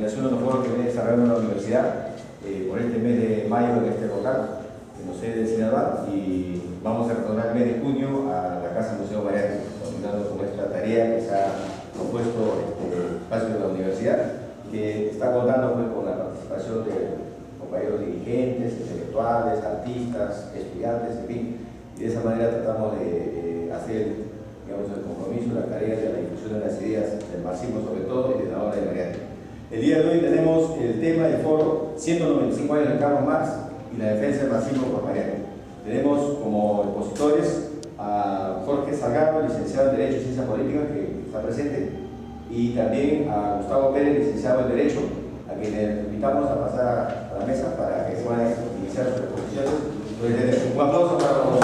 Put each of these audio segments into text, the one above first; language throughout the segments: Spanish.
coordinación de los foros que viene desarrollando la universidad por este mes de mayo en este local, en la sede de Sinaloa, y vamos a retornar el mes de junio a la Casa Museo Mariátegui, continuando con esta tarea que se ha propuesto el espacio de la universidad, que está contando pues, con la participación de compañeros dirigentes, intelectuales, artistas, estudiantes, en fin, y de esa manera tratamos de hacer, digamos, el compromiso, la tarea de la difusión de las ideas del marxismo sobre todo y de la obra de Mariátegui. El día de hoy tenemos el tema del foro 195 años de Carlos Marx y la defensa del marxismo por Mariátegui. Tenemos como expositores a Jorge Salgado, licenciado en Derecho y Ciencias Políticas, que está presente, y también a Gustavo Pérez, licenciado en Derecho, a quienes invitamos a pasar a la mesa para que puedan iniciar sus exposiciones. Entonces, un aplauso para los...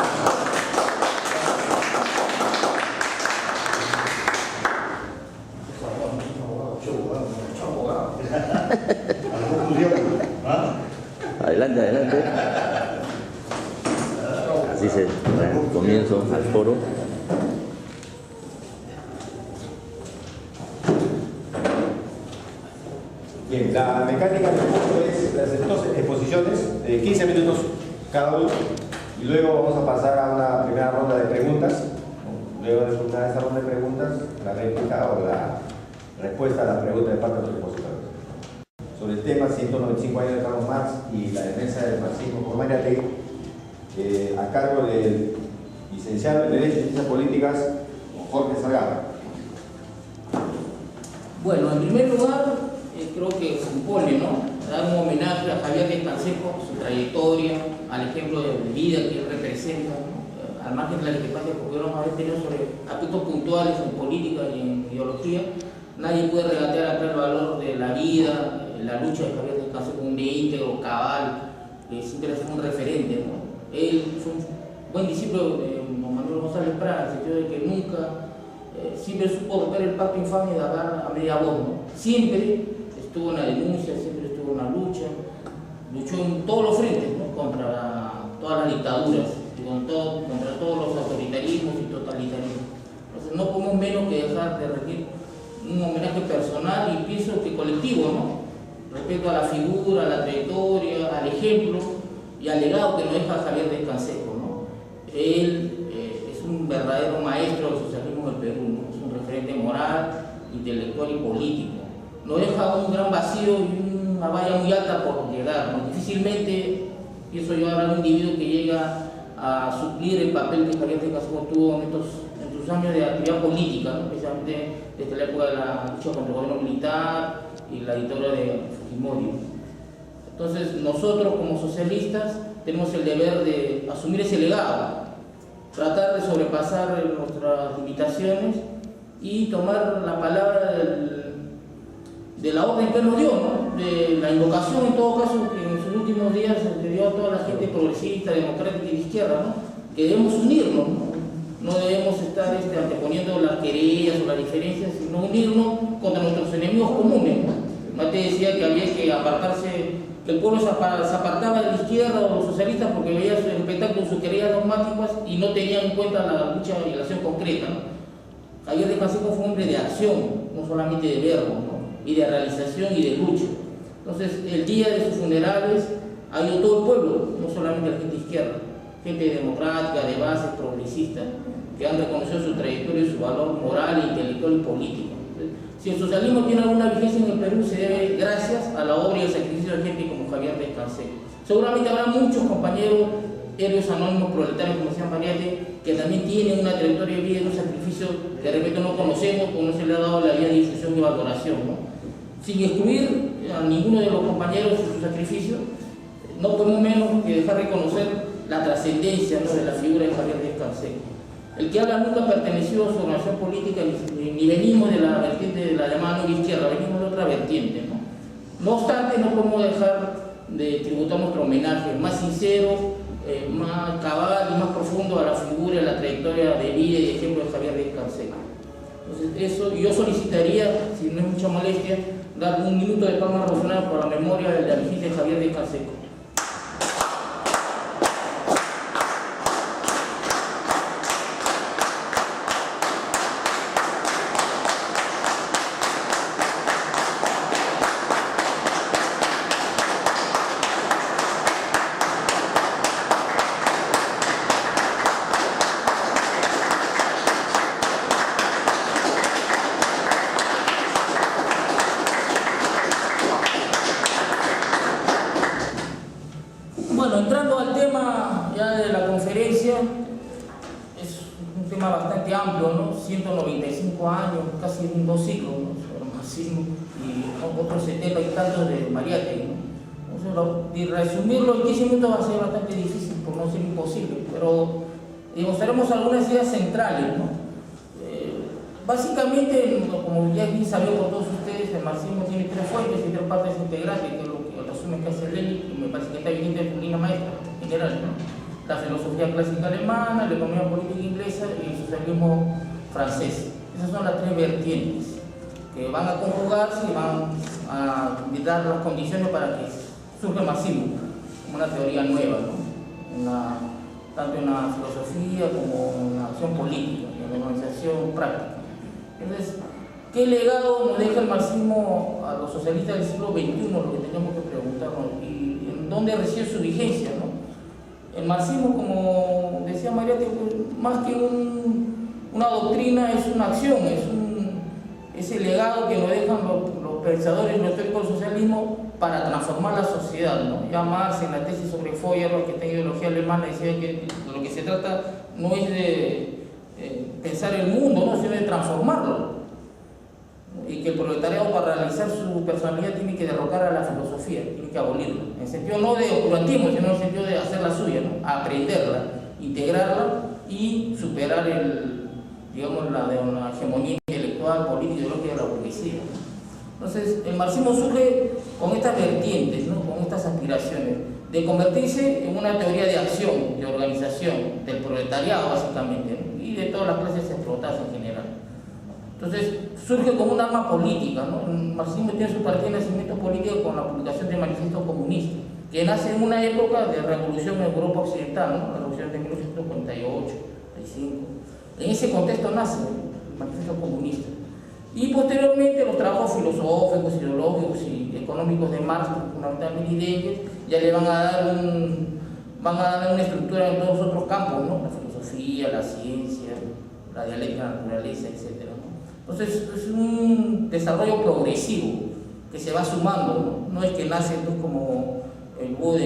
Adelante, adelante. Así se da comienzo al foro. Bien, la mecánica del curso es las dos exposiciones de 15 minutos cada uno, y luego vamos a pasar a una primera ronda de preguntas. Luego de terminar esa ronda de preguntas, la réplica o la respuesta a las preguntas de parte de los expositores. Sobre el tema 195 años de Carlos Marx y la defensa del marxismo por Mariátegui, a cargo del licenciado en Derecho y Ciencias Políticas, Jorge Salgado. Bueno, en primer lugar, creo que se impone, ¿no?, dar un homenaje a Javier Díaz Canseco, su trayectoria, al ejemplo de vida que él representa, ¿no?, al margen de la discrepancia que pudiéramos haber tenido sobre aspectos puntuales en política y en ideología. Nadie puede regatear acá el valor de la vida, la lucha de Javier Díaz Canseco, un íntegro, cabal, que siempre es un referente, ¿no? Él fue un buen discípulo de Manuel González Prada, en el sentido de que nunca, siempre supo romper el pacto infame de hablar a media voz, ¿no? Siempre estuvo en la denuncia, siempre estuvo en la lucha, luchó en todos los frentes, ¿no?, contra todas las dictaduras, contra todos los autoritarismos y totalitarismos. Entonces no podemos menos que dejar de rendir un homenaje personal y pienso que colectivo, ¿no?, respecto a la figura, a la trayectoria, al ejemplo y al legado que nos deja Javier Díaz Canseco, ¿no? Él es un verdadero maestro del socialismo del Perú, ¿no? Es un referente moral, intelectual y político. Nos deja un gran vacío y una valla muy alta por llegar, ¿no? Difícilmente, pienso yo, habrá un individuo que llega a suplir el papel que Javier Díaz Canseco tuvo en sus años de actividad política, ¿no?, especialmente desde la época de la lucha contra el gobierno militar y la dictadura de Fujimori. Entonces, nosotros como socialistas tenemos el deber de asumir ese legado, tratar de sobrepasar nuestras limitaciones y tomar la palabra de la orden que nos dio, ¿no?, de la invocación, en todo caso, que en sus últimos días le dio a toda la gente progresista, democrática y de izquierda, ¿no?, que debemos unirnos, no debemos estar anteponiendo las querellas o las diferencias, sino unirnos contra nuestros enemigos comunes, ¿no? Mate decía que había que apartarse, que el pueblo se apartaba de la izquierda o los socialistas porque veía su espectáculo, sus querellas dogmáticas y no tenían en cuenta la lucha y la acción concreta, ¿no? Javier Díaz Canseco fue un hombre de acción, no solamente de verbo, ¿no?, y de realización y de lucha. Entonces, el día de sus funerales ha ido todo el pueblo, no solamente la gente de izquierda, gente democrática, de base, progresista, que han reconocido su trayectoria y su valor moral, intelectual y político. Si el socialismo tiene alguna vigencia en el Perú, se debe gracias a la obra y el sacrificio de gente como Javier Díaz Canseco. Seguramente habrá muchos compañeros héroes anónimos proletarios, como decía Mariátegui, que también tienen una trayectoria de vida y un sacrificio que de repente no conocemos o no se le ha dado la vía de difusión y valoración, ¿no? Sin excluir a ninguno de los compañeros y su sacrificio, no podemos menos que dejar reconocer la trascendencia, ¿no?, de la figura de Javier Díaz Canseco. El que habla nunca perteneció a su organización política, ni venimos de la vertiente de la llamada nueva izquierda, venimos de otra vertiente, ¿no? No obstante, no podemos dejar de tributar nuestro homenaje más sincero, más cabal y más profundo a la figura y a la trayectoria de vida y de ejemplo de Javier Díaz Canseco. Entonces, eso yo solicitaría, si no es mucha molestia, dar un minuto de palmas razonadas por la memoria de la vigente Javier Díaz Canseco. 195 años, casi 2 siglos, ¿no? El marxismo, y otros 70 y tantos de Mariátegui, ¿no? Entonces, resumirlo en 15 minutos va a ser bastante difícil, por no ser imposible, pero mostraremos algunas ideas centrales, ¿no? Básicamente, como ya es bien sabido por todos ustedes, el marxismo tiene 3 fuentes y 3 partes integrantes, que es lo que el resumen que hace Lenin, y me parece que está evidente en su línea maestra general, ¿no? La filosofía clásica alemana, la economía política inglesa y el socialismo francés. Esas son las 3 vertientes que van a conjugarse y van a dar las condiciones para que surja el marxismo como una teoría nueva, ¿no? Tanto en la filosofía como en la acción política y en la organización práctica. Entonces, ¿qué legado nos deja el marxismo a los socialistas del siglo XXI? Lo que tenemos que preguntarnos, y en dónde reside su vigencia, ¿no? El marxismo, como decía María, más que una doctrina, es una acción, es el legado que nos dejan los pensadores, los teóricos del socialismo para transformar la sociedad, ¿no? Ya Marx, en la tesis sobre Feuerbach, que tiene ideología alemana, decía que lo que se trata no es de pensar el mundo, ¿no? Sino de transformarlo, ¿no? Y que el proletariado, para realizar su personalidad, tiene que derrocar a la filosofía, tiene que abolirla, en el sentido no de oscurantismo, sino en el sentido de hacerla suya, ¿no? Aprenderla, integrarla y superar la hegemonía intelectual, política y ideológica de la burguesía. Entonces, el marxismo surge con estas vertientes, ¿no? Con estas aspiraciones de convertirse en una teoría de acción, de organización, del proletariado básicamente, ¿no? Y de todas las clases explotadas en general. Entonces, surge como un arma política, ¿no? El marxismo tiene su partida de nacimiento político con la publicación del Manifiesto Comunista, que nace en una época de revolución en Europa Occidental, ¿no? La revolución de 1848, 45. En ese contexto nace el Manifiesto Comunista. Y posteriormente los trabajos filosóficos, ideológicos y económicos de Marx, fundamentalmente de Engels, ya le van a dar una estructura en todos los otros campos, ¿no? La filosofía, la ciencia, la dialéctica, la naturaleza, etc., ¿no? Entonces es un desarrollo progresivo que se va sumando, ¿no? No es que nace pues, como el búho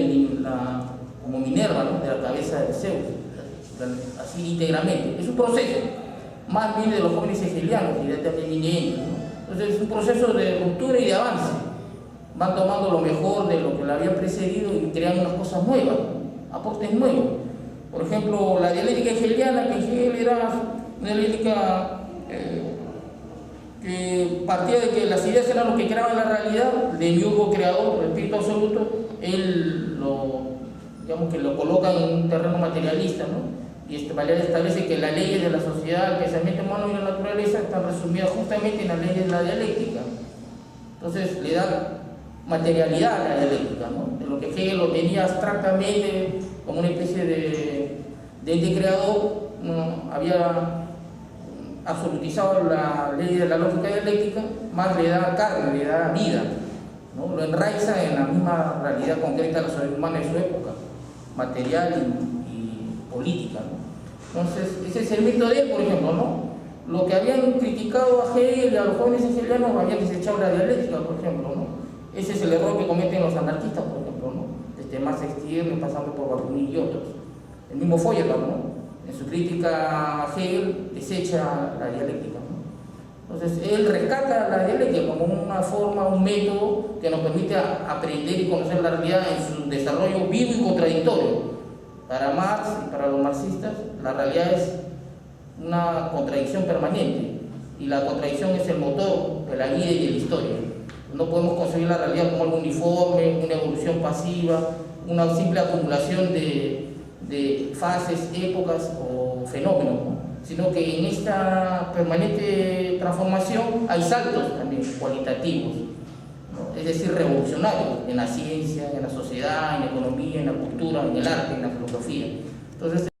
como Minerva, ¿no? De la cabeza de Zeus, así íntegramente. Es un proceso, más bien de los jóvenes hegelianos, que ya también viene ellos, ¿no? Entonces es un proceso de ruptura y de avance. Van tomando lo mejor de lo que le había precedido y creando unas cosas nuevas, ¿no? Aportes nuevos. Por ejemplo, la dialéctica hegeliana, que Hegel era una dialéctica que partía de que las ideas eran lo que creaban la realidad, de miurgo creador, el espíritu absoluto, él lo coloca en un terreno materialista, ¿no? Y Valéry establece que las leyes de la sociedad, el pensamiento humano y la naturaleza están resumidas justamente en las leyes de la dialéctica. Entonces le da materialidad a la dialéctica, ¿no? De lo que Hegel lo tenía abstractamente como una especie de ente creador, ¿no? Había absolutizado la ley de la lógica dialéctica, más le da carne, le da vida, ¿no? Lo enraiza en la misma realidad concreta de la sociedad humana de su época, material y política, ¿no? Entonces, ese es el mito de él, por ejemplo, ¿no? Lo que habían criticado a Hegel y a los jóvenes hegelianos habían desechado la dialéctica, por ejemplo, ¿no? Ese es el error que cometen los anarquistas, por ejemplo, ¿no? Desde Marx Stirner, pasando por Bakunin y otros. El mismo Feuerbach, ¿no? En su crítica a Hegel desecha la dialéctica, ¿no? Entonces él rescata la dialéctica como una forma, un método que nos permite aprender y conocer la realidad en su desarrollo vivo y contradictorio. Para Marx y para los marxistas la realidad es una contradicción permanente y la contradicción es el motor de la vida y de la historia. No podemos concebir la realidad como algo uniforme, una evolución pasiva, una simple acumulación de fases, épocas o fenómenos, ¿no? Sino que en esta permanente transformación hay saltos también cualitativos, ¿no? Es decir, revolucionarios en la ciencia, en la sociedad, en la economía, en la cultura, en el arte, en la filosofía. Entonces,